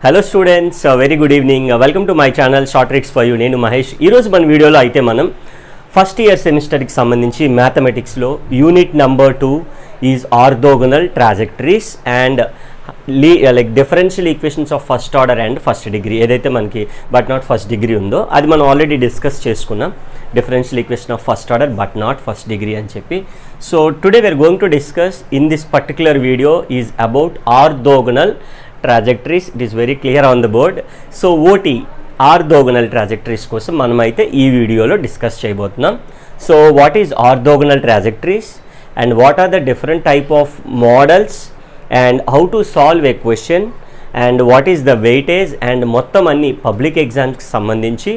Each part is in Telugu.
Hello students, very good evening. Welcome to my channel short tricks for you. నేను మహేష్. ఈరోజు మన వీడియోలో అయితే మనం ఫస్ట్ ఇయర్ సెమిస్టర్కి సంబంధించి మ్యాథమెటిక్స్లో unit number 2 is orthogonal trajectories and like differential equations of first order and first degree ఏదైతే మనకి బట్ నాట్ ఫస్ట్ డిగ్రీ ఉందో అది మనం ఆల్రెడీ డిస్కస్ చేసుకున్నాం. Differential equation of first order but not first degree అని చెప్పి. So today we are going to discuss in this particular video is about orthogonal trajectories. It is very clear on the board. So OT orthogonal trajectories కోసం మనమైతే ఈ వీడియోలో డిస్కస్ చేయబోతున్నాం. So what is orthogonal trajectories and what are the different type of models and how to solve a question and what is the weightage and మొత్తం అన్ని పబ్లిక్ ఎగ్జామ్స్కి సంబంధించి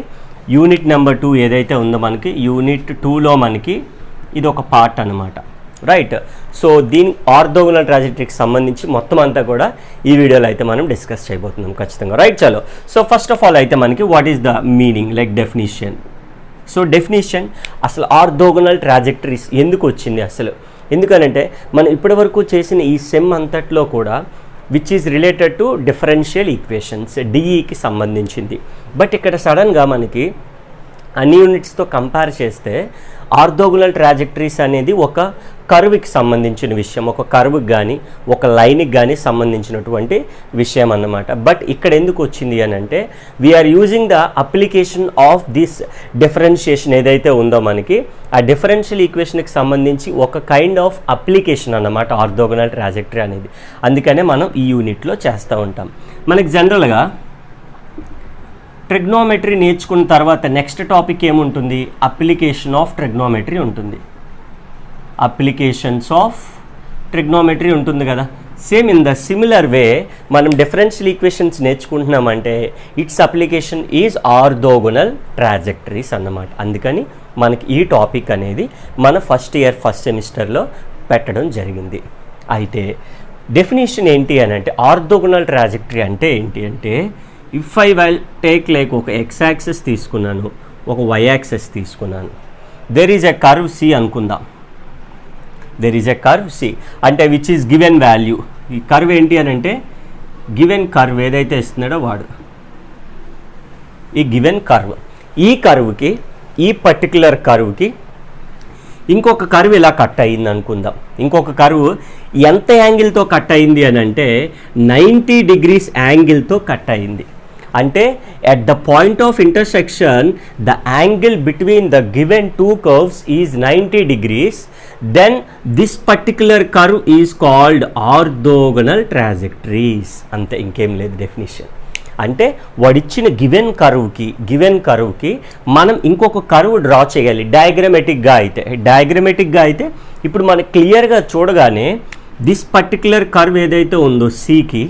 యూనిట్ నెంబర్ 2 ఏదైతే ఉందో మనకి యూనిట్ 2లో మనకి ఇది ఒక పార్ట్ అనమాట, రైట్. సో దీని ఆర్థోగనల్ ట్రాజెక్టరీకి సంబంధించి మొత్తం అంతా కూడా ఈ వీడియోలో అయితే మనం డిస్కస్ చేయబోతున్నాం ఖచ్చితంగా, రైట్. చలో, సో ఫస్ట్ ఆఫ్ ఆల్ అయితే మనకి what is the meaning like definition. So definition, అసలు ఆర్థోగనల్ ట్రాజెక్టరీస్ ఎందుకు వచ్చింది అసలు? ఎందుకనంటే మనం ఇప్పటివరకు చేసిన ఈ సెమ్ అంతట్లో కూడా which is related to differential equations డిఈకి సంబంధించింది. బట్ ఇక్కడ సడన్గా మనకి అన్ని యూనిట్స్తో కంపేర్ చేస్తే ఆర్థోగనల్ ట్రాజెక్టరీస్ అనేది ఒక కర్వ్కి సంబంధించిన విషయం, ఒక కర్వ్కి కానీ ఒక లైన్కి కానీ సంబంధించినటువంటి విషయం అన్నమాట. బట్ ఇక్కడ ఎందుకు వచ్చింది అని అంటే we are using the application of this differentiation ఏదైతే ఉందో మనకి ఆ డిఫరెన్షియల్ ఈక్వేషన్కి సంబంధించి ఒక కైండ్ ఆఫ్ అప్లికేషన్ అన్నమాట ఆర్థోగనల్ ట్రాజెక్టరీ అనేది. అందుకనే మనం ఈ యూనిట్లో చేస్తూ ఉంటాం. మనకి జనరల్గా ట్రిగ్నోమెట్రీ నేర్చుకున్న తర్వాత నెక్స్ట్ టాపిక్ ఏముంటుంది? అప్లికేషన్ ఆఫ్ ట్రిగ్నోమెట్రీ ఉంటుంది. అప్లికేషన్స్ ఆఫ్ ట్రిగ్నోమెట్రీ ఉంటుంది కదా. Same in the similar way మనం డిఫరెన్షియల్ ఈక్వేషన్స్ నేర్చుకుంటున్నామంటే its application is orthogonal trajectories అన్నమాట. అందుకని మనకి ఈ టాపిక్ అనేది మన ఫస్ట్ ఇయర్ ఫస్ట్ సెమిస్టర్లో పెట్టడం జరిగింది. అయితే డెఫినేషన్ ఏంటి అని అంటే ఆర్థోగనల్ ట్రాజెక్టరీ అంటే ఏంటి అంటే if I will take like ఒక ఎక్స్ యాక్సెస్ తీసుకున్నాను, ఒక వై యాక్సెస్ తీసుకున్నాను, there is a curve C అనుకుందాం. There is a curve C అంటే విచ్ ఈజ్ గివెన్ వాల్యూ. ఈ కర్వ్ ఏంటి అని అంటే గివెన్ కర్వ్ ఏదైతే ఇస్తున్నాడో వాడు ఈ గివెన్ కర్వ్. ఈ కర్వ్కి ఈ పర్టికులర్ కర్వ్కి ఇంకొక కర్వ్ ఇలా కట్ అయింది అనుకుందాం. ఇంకొక కర్వ్ ఎంత యాంగిల్తో కట్ అయింది అని అంటే 90 degrees యాంగిల్తో కట్ అయింది. అంటే at the point of intersection the angle between the given two curves is 90 degrees, then this particular curve is called orthogonal trajectories. అంతే, ఇంకేం లేదు డెఫినిషన్. అంటే వాడిచ్చిన గివెన్ కర్వ్కి మనం ఇంకొక కర్వ్ డ్రా చేయాలి డయాగ్రమెటిక్గా అయితే ఇప్పుడు మనకు క్లియర్గా చూడగానే దిస్ పర్టికులర్ కర్వ్ ఏదైతే ఉందో సికి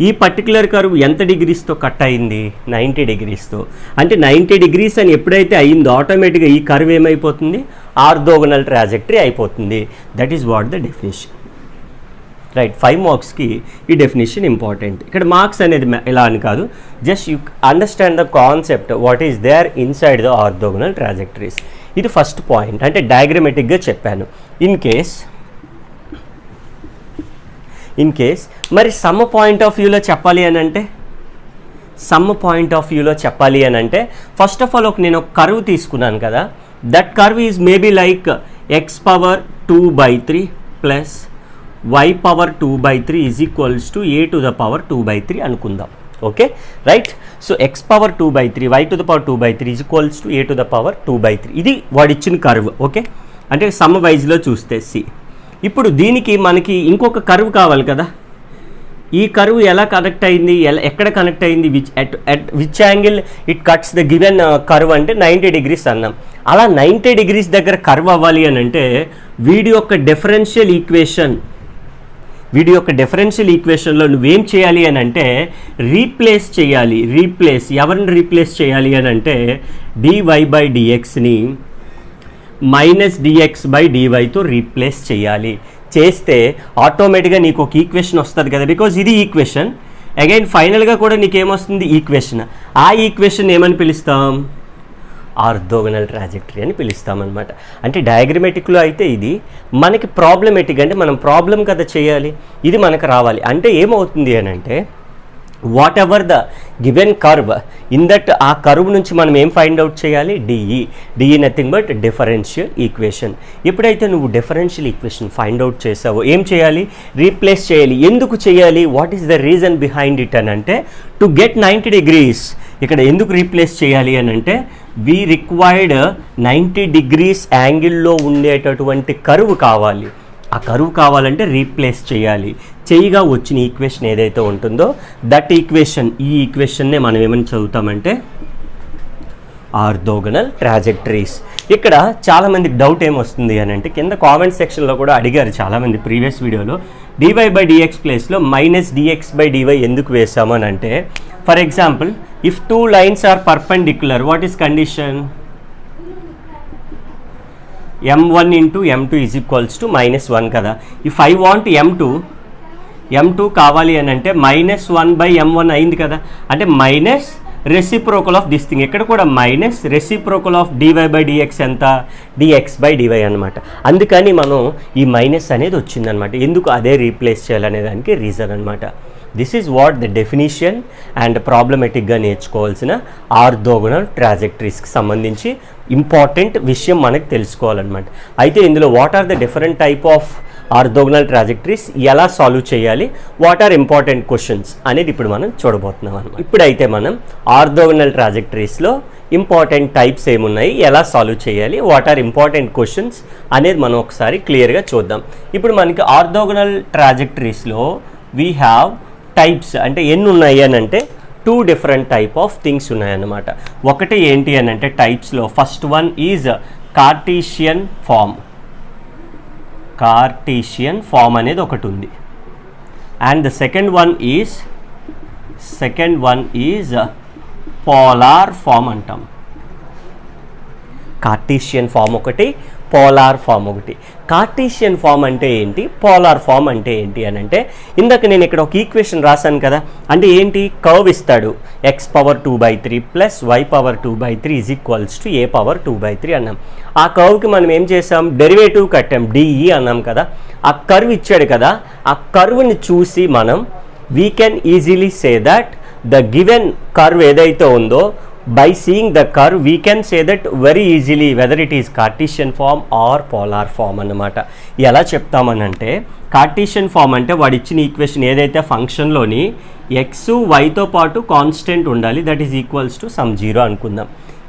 ఈ పర్టికులర్ కర్వ్ ఎంత డిగ్రీస్తో కట్ అయింది? 90 degreesతో. అంటే 90 degrees అని ఎప్పుడైతే అయిందో ఆటోమేటిక్గా ఈ కర్వ్ ఏమైపోతుంది? ఆర్థోగనల్ ట్రాజెక్టరీ అయిపోతుంది. That is what the definition, right. 5 మార్క్స్కి ఈ డెఫినేషన్ ఇంపార్టెంట్. ఇక్కడ మార్క్స్ అనేది ఇలా అని కాదు, just you understand the concept what is there inside the orthogonal trajectories. ఇది ఫస్ట్ పాయింట్, అంటే డయాగ్రమెటిక్గా చెప్పాను. ఇన్ కేస్ మరి సమ్ పాయింట్ ఆఫ్ వ్యూలో చెప్పాలి అని అంటే ఫస్ట్ ఆఫ్ ఆల్ నేను ఒక కర్వ్ తీసుకున్నాను కదా. That curve is maybe like X power 2/3 plus y power 2/3 is equals to a to the power 2/3 అనుకుందాం. Okay, right. So x power 2/3 y to the power 2/3 is equals to a to the power 2/3. ఇది వాడిచ్చిన కర్వ్. ఓకే, అంటే సమ్ వైజ్లో చూస్తే సి. ఇప్పుడు దీనికి మనకి ఇంకొక కర్వ్ కావాలి కదా. ఈ కర్వ్ ఎలా కనెక్ట్ అయింది, ఎక్కడ కనెక్ట్ అయింది, which angle it cuts the given curve అంటే 90 degrees అన్నాం. అలా 90 degrees దగ్గర కర్వ్ అవ్వాలి అని అంటే వీడి యొక్క డిఫరెన్షియల్ ఈక్వేషన్లో నువ్వేం చేయాలి అని అంటే రీప్లేస్ ఎవరిని రీప్లేస్ చేయాలి అని అంటే dy/dxని -dx/dyతో రీప్లేస్ చేస్తే ఆటోమేటిక్గా నీకు ఒక ఈక్వేషన్ వస్తుంది కదా. బికాజ్ ఇది ఈక్వేషన్, అగైన్ ఫైనల్గా కూడా నీకేమొస్తుంది? ఈక్వేషన్. ఆ ఈక్వేషన్ ఏమని పిలుస్తాం? ఆర్థోగనల్ ట్రాజెక్టరీ అని పిలుస్తామన్నమాట. అంటే డయాగ్రమెటిక్లో అయితే ఇది, మనకి ప్రాబ్లమెటిక్ అంటే మనం ప్రాబ్లం కదా చేయాలి, ఇది మనకు రావాలి. అంటే ఏమవుతుంది అని అంటే what ever the given curve in that ఆ కర్వ్ నుంచి మనం ఏం ఫైండ్ అవుట్ చేయాలి, DE nothing but differential equation. ఎప్పుడైతే నువ్వు డిఫరెన్షియల్ ఈక్వేషన్ ఫైండ్ అవుట్ చేసావో ఏం చేయాలి, రీప్లేస్ చేయాలి. ఎందుకు చేయాలి, what is the reason behind it అని అంటే టు గెట్ 90 degrees. ఇక్కడ ఎందుకు రీప్లేస్ చేయాలి అని అంటే వీ రిక్వైర్డ్ 90 degrees యాంగిల్లో ఉండేటటువంటి కర్వ్ కావాలి. ఆ కరువు కావాలంటే రీప్లేస్ చేయాలి. చేయగా వచ్చిన ఈక్వేషన్ ఏదైతే ఉంటుందో దట్ ఈక్వేషన్, ఈ ఈక్వేషన్నే మనం ఏమని చదువుతామంటే ఆర్థోగనల్ ట్రాజెక్టరీస్. ఇక్కడ చాలామందికి డౌట్ ఏమొస్తుంది అని అంటే కింద కామెంట్ సెక్షన్లో కూడా అడిగారు చాలామంది ప్రీవియస్ వీడియోలో dy/dx ప్లేస్లో -dx/dy ఎందుకు వేసాము అని అంటే, for example if 2 lines are perpendicular what is condition, m1 into m2 is equals to -1 కదా. ఇఫ్ ఐ వాంట్ m2 కావాలి అని అంటే -1/m1 అయింది కదా, అంటే minus reciprocal of this thing. ఇక్కడ కూడా మైనస్ రెసిప్రోకల్ ఆఫ్ dy/dx ఎంత, dx/dy అనమాట. అందుకని మనం ఈ మైనస్ అనేది వచ్చిందనమాట. ఎందుకు అదే రీప్లేస్ చేయాలనే దానికి రీజన్ అనమాట. This is what the definition and ప్రాబ్లమెటిక్గా నేర్చుకోవాల్సిన ఆర్థోగనల్ ట్రాజెక్టరీస్కి సంబంధించి ఇంపార్టెంట్ విషయం మనకు తెలుసుకోవాలన్నమాట. అయితే ఇందులో what are the different type of orthogonal trajectories, ఎలా సాల్వ్ చేయాలి, వాట్ ఆర్ ఇంపార్టెంట్ క్వశ్చన్స్ అనేది ఇప్పుడు మనం చూడబోతున్నాం అనమాట. ఇప్పుడైతే మనం ఆర్థోగనల్ ట్రాజెక్టరీస్లో ఇంపార్టెంట్ టైప్స్ ఏమున్నాయి, ఎలా సాల్వ్ చేయాలి, వాట్ ఆర్ ఇంపార్టెంట్ క్వశ్చన్స్ అనేది మనం ఒకసారి క్లియర్గా చూద్దాం. ఇప్పుడు మనకి ఆర్థోగనల్ ట్రాజెక్టరీస్లో వీ హ్యావ్ టైప్స్, అంటే ఎన్ని ఉన్నాయి అని అంటే 2 different type ఆఫ్ థింగ్స్ ఉన్నాయన్నమాట. ఒకటి ఏంటి అని అంటే టైప్స్లో first one is Cartesian form అనేది ఒకటి ఉంది. And the second one is polar form అంటాం. కార్టీషియన్ ఫామ్ ఒకటి, పోలార్ ఫామ్ ఒకటి. కార్టీషియన్ ఫామ్ అంటే ఏంటి, పోలార్ ఫామ్ అంటే ఏంటి అని అంటే, ఇందాక నేను ఇక్కడ ఒక ఈక్వేషన్ రాశాను కదా, అంటే ఏంటి, కర్వ్ ఇస్తాడు x⁻2/3 plus y⁻2/3 is equals to a⁻2/3 అన్నాం. ఆ కర్వ్కి మనం ఏం చేసాం, డెరివేటివ్ కట్టాం, డిఈ అన్నాం కదా. ఆ కర్వ్ ఇచ్చాడు కదా, ఆ కర్వ్ని చూసి మనం we can easily say that the given curve ఏదైతే ఉందో, by seeing the curve we can say that very easily whether it is Cartesian form or polar form అన్నమాట. ఎలా చెప్తామనంటే కార్టీషియన్ ఫామ్ అంటే వాడు ఇచ్చిన ఈక్వేషన్ ఏదైతే ఫంక్షన్లోని ఎక్స్ వైతో పాటు కాన్స్టెంట్ ఉండాలి, that is equals to some 0 అనుకుందాం.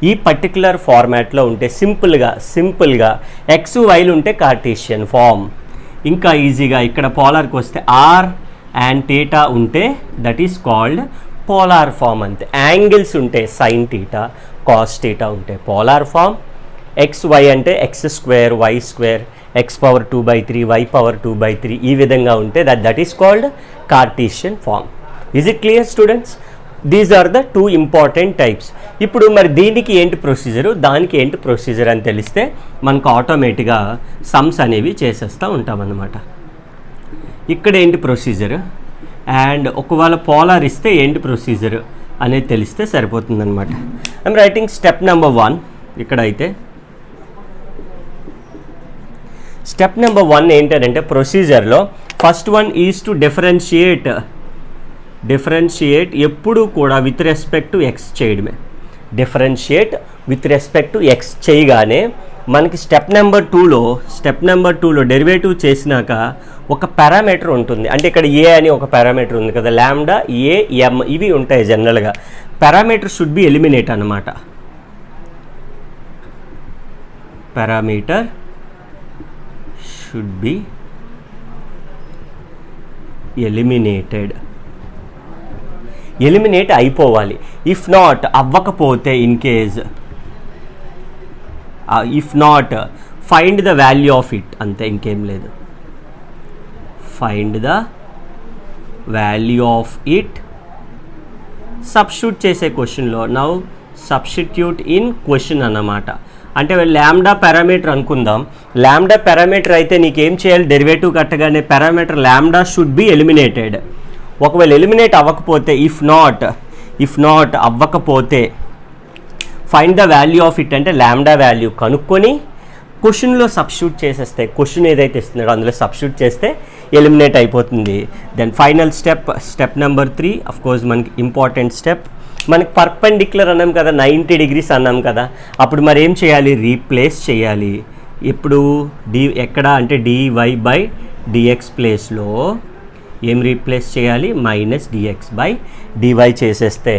ఈ పర్టికులర్ ఫార్మాట్లో ఉంటే సింపుల్గా ఎక్స్ వైలు ఉంటే కార్టీషియన్ ఫామ్. ఇంకా ఈజీగా ఇక్కడ పోలార్కి వస్తే ఆర్ అండ్ థీటా ఉంటే that is called polar form. అంతే. యాంగిల్స్ ఉంటే సైన్ థీటా, కాస్ థీటా ఉంటే పోలార్ ఫామ్. XY అంటే x² y², x⁻2/3 y⁻2/3 ఈ విధంగా ఉంటే that is called Cartesian form. Is it clear students? These are the 2 important types. ఇప్పుడు మరి దీనికి ఏంటి ప్రొసీజరు, దానికి ఏంటి ప్రొసీజర్ అని తెలిస్తే మనకు ఆటోమేటిక్గా సమ్స్ అనేవి చేసేస్తూ ఉంటామన్నమాట. ఇక్కడ ఏంటి ప్రొసీజర్ అండ్ ఒకవేళ పోలార్ ఇస్తే ఏంటి ప్రొసీజర్ అనేది తెలిస్తే సరిపోతుందన్నమాట. I'm writing step number 1. ఇక్కడైతే స్టెప్ నెంబర్ 1 ఏంటంటే ప్రొసీజర్లో first one is to differentiate ఎప్పుడు కూడా విత్ రెస్పెక్ట్ టు ఎక్స్ చేయడమే. Differentiate with respect to X చేయగానే మనకి స్టెప్ నెంబర్ 2లో డెరివేటివ్ చేసినాక ఒక పారామీటర్ ఉంటుంది. అంటే ఇక్కడ ఏ అని ఒక పారామీటర్ ఉంది కదా, లాంబ్డా, ఏ, ఎం ఇవి ఉంటాయి జనరల్గా. పారామీటర్ షుడ్ బి ఎలిమినేట్ అనమాట. పారామీటర్ షుడ్ బి ఎలిమినేట్ అయిపోవాలి. ఇఫ్ నాట్ అవ్వకపోతే in case if not find the value of it, అంతే, ఇంకేం లేదు. Find the value of it, substitute చేసే క్వశ్చన్లో. నౌ సబ్స్టిట్యూట్ ఇన్ క్వశ్చన్ అన్నమాట. అంటే లాంబ్డా పారామీటర్ అనుకుందాం. లాంబ్డా పారామీటర్ అయితే నీకేం చేయాలి, డెరివేటివ్ కట్టగానే parameter lambda should be eliminated. ఒకవేళ ఎలిమినేట్ అవ్వకపోతే ఇఫ్ నాట్ అవ్వకపోతే find the value of it అంటే లాంబ్డా వాల్యూ కనుక్కొని క్వశ్చన్లో సబ్స్టిట్యూట్ చేసేస్తే, క్వశ్చన్ ఏదైతే ఇస్తున్నాడో అందులో సబ్స్టిట్యూట్ చేస్తే ఎలిమినేట్ అయిపోతుంది. Then final step number 3 of course మనకి ఇంపార్టెంట్ స్టెప్. మనకి పర్పెండిక్యులర్ అన్నాం కదా, 90 degrees అన్నాం కదా, అప్పుడు మరి ఏం చేయాలి, రీప్లేస్ చేయాలి. ఇప్పుడు ఎక్కడ అంటే dy/dx ప్లేస్లో ఏం రీప్లేస్ చేయాలి, -dx/dy చేసేస్తే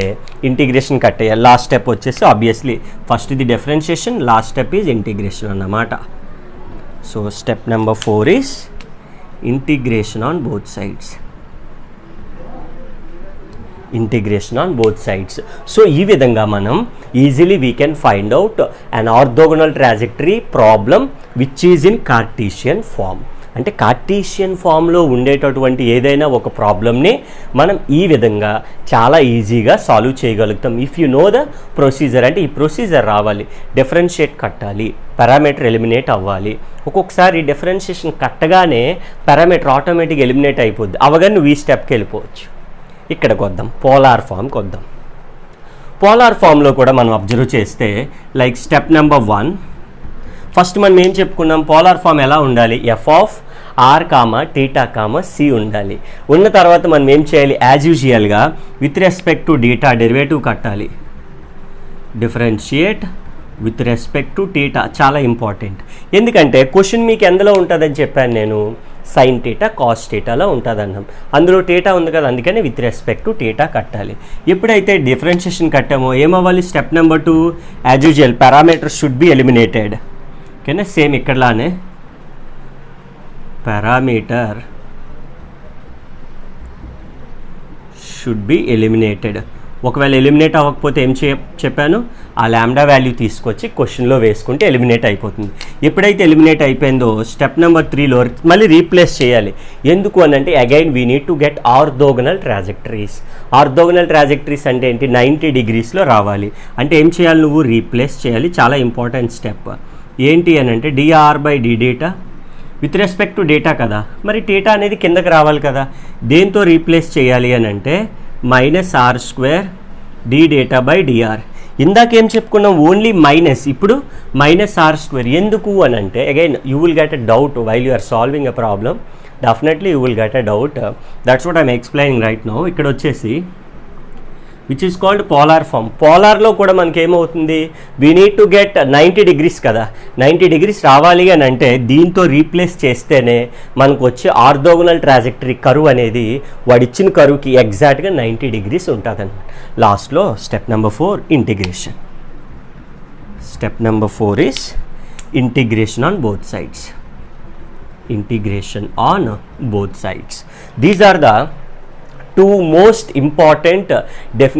ఇంటిగ్రేషన్ కట్ అయ్యాలి. లాస్ట్ స్టెప్ వచ్చేసి ఆబ్వియస్లీ ఫస్ట్ ఇది differentiation, last step is integration అన్నమాట. So step number 4 is integration on both sides. Integration on both sides. So ఈ విధంగా మనం easily we can find out an orthogonal trajectory problem which is in Cartesian form. అంటే కార్టీషియన్ ఫామ్లో ఉండేటటువంటి ఏదైనా ఒక ప్రాబ్లమ్ని మనం ఈ విధంగా చాలా ఈజీగా సాల్వ్ చేయగలుగుతాం if you know the procedure. అంటే ఈ ప్రొసీజర్ రావాలి, డిఫరెన్షియేట్ కట్టాలి, పారామీటర్ ఎలిమినేట్ అవ్వాలి. ఒక్కొక్కసారి డిఫరెన్షియేషన్ కట్టగానే పారామీటర్ ఆటోమేటిక్ ఎలిమినేట్ అయిపోద్ది, అవగానే నువ్వు ఈ స్టెప్కి వెళ్ళిపోవచ్చు. ఇక్కడికి వద్దాం, పోలార్ ఫామ్కి వద్దాం. పోలార్ ఫామ్లో కూడా మనం అబ్జర్వ్ చేస్తే లైక్ స్టెప్ నెంబర్ 1 ఫస్ట్ మనం ఏం చెప్పుకున్నాం, పోలార్ ఫామ్ ఎలా ఉండాలి, f(r), c ఉండాలి. ఉన్న తర్వాత మనం ఏం చేయాలి, యాజ్ యూజువల్గా with respect to theta derivative కట్టాలి. Differentiate with respect to theta చాలా ఇంపార్టెంట్. ఎందుకంటే క్వశ్చన్ మీకు ఎందులో ఉంటుందని చెప్పాను నేను, సైన్ టీటా కాస్ టీటాలో ఉంటుంది అన్నాం. అందులో టీటా ఉంది కదా, అందుకని విత్ రెస్పెక్ట్ టు టీటా కట్టాలి. ఎప్పుడైతే డిఫరెన్షియేషన్ కట్టామో ఏమవ్వాలి, step number 2 as usual parameter should be eliminated. ఓకేనా, సేమ్ ఇక్కడలానే పారామీటర్ షుడ్ బి ఎలిమినేటెడ్. ఒకవేళ ఎలిమినేట్ అవ్వకపోతే ఏం చెప్పాను, ఆ ల్యాండా వాల్యూ తీసుకొచ్చి క్వశ్చన్లో వేసుకుంటే ఎలిమినేట్ అయిపోతుంది. ఎప్పుడైతే ఎలిమినేట్ అయిపోయిందో స్టెప్ నెంబర్ 3లో మళ్ళీ రీప్లేస్ చేయాలి. ఎందుకు అని అంటే again we need to get orthogonal trajectories. Orthogonal trajectories అంటే ఏంటి, 90 degreesలో రావాలి. అంటే ఏం చేయాలి, నువ్వు రీప్లేస్ చేయాలి, చాలా ఇంపార్టెంట్ స్టెప్. ఏంటి అని అంటే dr/ddట విత్ రెస్పెక్ట్ టు డేటా కదా, మరి డేటా అనేది కిందకి రావాలి కదా, దేంతో రీప్లేస్ చేయాలి అని అంటే -r² ddata/dr. ఇందాకేం చెప్పుకున్నాం, ఓన్లీ మైనస్, ఇప్పుడు -r². ఎందుకు అని అంటే again you will get a doubt while you are solving a problem, definitely you will get a doubt. That's what I'm explaining right now. ఇక్కడ వచ్చేసి which is called polar form. పోలార్లో కూడా మనకి ఏమవుతుంది, we need to get 90 degrees కదా, 90 degrees రావాలి అని అంటే దీంతో రీప్లేస్ చేస్తేనే మనకు వచ్చే ఆర్థోగోనల్ ట్రాజెక్టరీ కరువు అనేది వాడిచ్చిన కరువుకి ఎగ్జాక్ట్గా 90 degrees ఉంటుంది అన్నమాట. లాస్ట్లో step number 4 integration. Step number 4 is integration on both sides. Integration on both sides. These are the 2 most important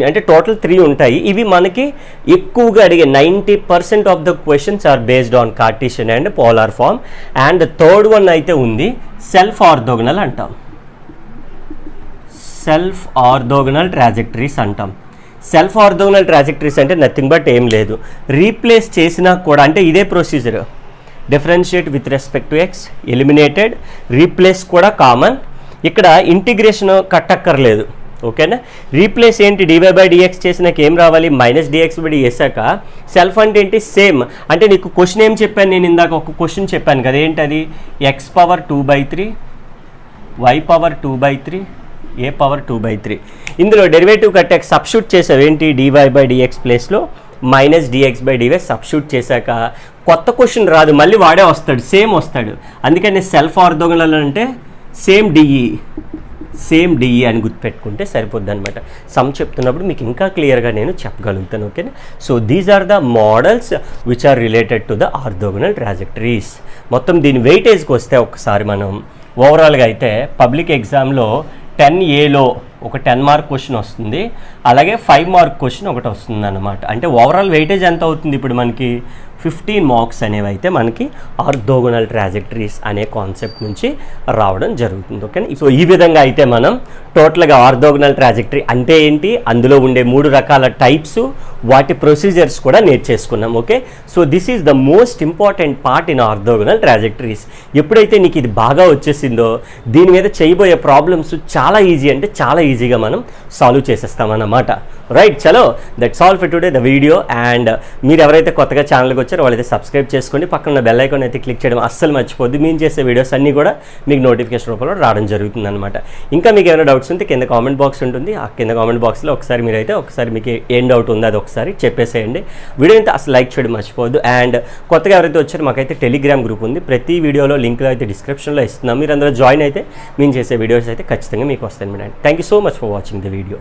అంటే టోటల్ 3 ఉంటాయి. ఇవి మనకి ఎక్కువగా అడిగే 90% of the questions are based on Cartesian and polar form. And third one అయితే ఉంది సెల్ఫ్ ఆర్థోగోనల్ అంటాం. సెల్ఫ్ ఆర్థోగోనల్ ట్రాజెక్టరీస్ అంటాం. సెల్ఫ్ ఆర్థోగోనల్ ట్రాజెక్టరీస్ అంటే నథింగ్ బట్ ఏం లేదు, రీప్లేస్ చేసినా కూడా అంటే ఇదే procedure, differentiate with respect to X, eliminated, replace కూడా కామన్. ఇక్కడ ఇంటిగ్రేషన్ కట్టక్కర్లేదు. ఓకేనా, రీప్లేస్ ఏంటి, dy/dx చేసినాక ఏం రావాలి, -dx/dy వేసాక సెల్ఫ్ అంటే ఏంటి, సేమ్. అంటే నీకు క్వశ్చన్ ఏం చెప్పాను నేను ఇందాక, ఒక క్వశ్చన్ చెప్పాను కదా, ఏంటది, x⁻2/3 y⁻2/3 a⁻2/3. ఇందులో డెరివేటివ్ కట్టాక సబ్స్టిట్యూట్ చేసావు ఏంటి, dy/dx ప్లేస్లో -dx/dy సబ్స్టిట్యూట్ చేశాక కొత్త క్వశ్చన్ రాదు, మళ్ళీ వాడే వస్తాడు, సేమ్ వస్తాడు. అందుకని సెల్ఫ్ ఆర్థోగోనల్ అంటే సేమ్ డిఈ అని గుర్తుపెట్టుకుంటే సరిపోద్ది అనమాట. సమ్ చెప్తున్నప్పుడు మీకు ఇంకా క్లియర్గా నేను చెప్పగలుగుతాను. ఓకేనా, so these are the models which are related to the orthogonal trajectories. మొత్తం దీని వెయిటేజ్కి వస్తే ఒకసారి మనం ఓవరాల్గా అయితే పబ్లిక్ ఎగ్జామ్లో 10Aలో ఒక 10 మార్క్ క్వశ్చన్ వస్తుంది, అలాగే 5 మార్క్ క్వశ్చన్ ఒకటి వస్తుంది అన్నమాట. అంటే ఓవరాల్ వెయిటేజ్ ఎంత అవుతుంది, ఇప్పుడు మనకి 15 మార్క్స్ అనేవి అయితే మనకి ఆర్థోగోనల్ ట్రాజెక్టరీస్ అనే కాన్సెప్ట్ నుంచి రావడం జరుగుతుంది. ఓకేనా, సో ఈ విధంగా అయితే మనం టోటల్గా ఆర్థోగోనల్ ట్రాజెక్టరీ అంటే ఏంటి, అందులో ఉండే 3 రకాల టైప్స్, వాటి ప్రొసీజర్స్ కూడా నేర్చేసుకున్నాం. Okay, so this is the most important part in orthogonal trajectories. ఎప్పుడైతే నీకు ఇది బాగా వచ్చేసిందో దీని మీద చేయబోయే ప్రాబ్లమ్స్ చాలా ఈజీ అంటే చాలా ఈజీగా మనం సాల్వ్ చేసేస్తామన్నమాట. రైట్, చలో, that's all for today the video. And మీరు ఎవరైతే కొత్తగా ఛానల్కి వచ్చారో వాళ్ళైతే సబ్స్క్రైబ్ చేసుకోండి, పక్కన బెల్ ఐకాన్ అయితే క్లిక్ చేయడం అస్సలు మర్చిపోద్దు. మేము చేసే వీడియోస్ అన్నీ కూడా మీకు నోటిఫికేషన్ రూపంలో రావడం జరుగుతుంది అనమాట. ఇంకా మీకు ఏమైనా డౌట్స్ ఉంటే కింద కామెంట్ బాక్స్ ఉంటుంది, ఆ కింద కామెంట్ బాక్స్లో ఒకసారి మీకు ఏం డౌట్ ఉందో అది ఒకసారి చెప్పేసేయండి. వీడియో అయితే అసలు లైక్ చేయడం మర్చిపోవద్దు. అండ్ కొత్తగా ఎవరైతే వచ్చారో మాకైతే టెలిగ్రామ్ గ్రూప్ ఉంది, ప్రతి వీడియోలో లింక్లో అయితే డిస్క్రిప్షన్లో ఇస్తున్నాం. మీరు అందరూ జాయిన్ అయితే మేము చేసే వీడియోస్ అయితే ఖచ్చితంగా మీకు వస్తాయి madam. Thank you so much for watching the video.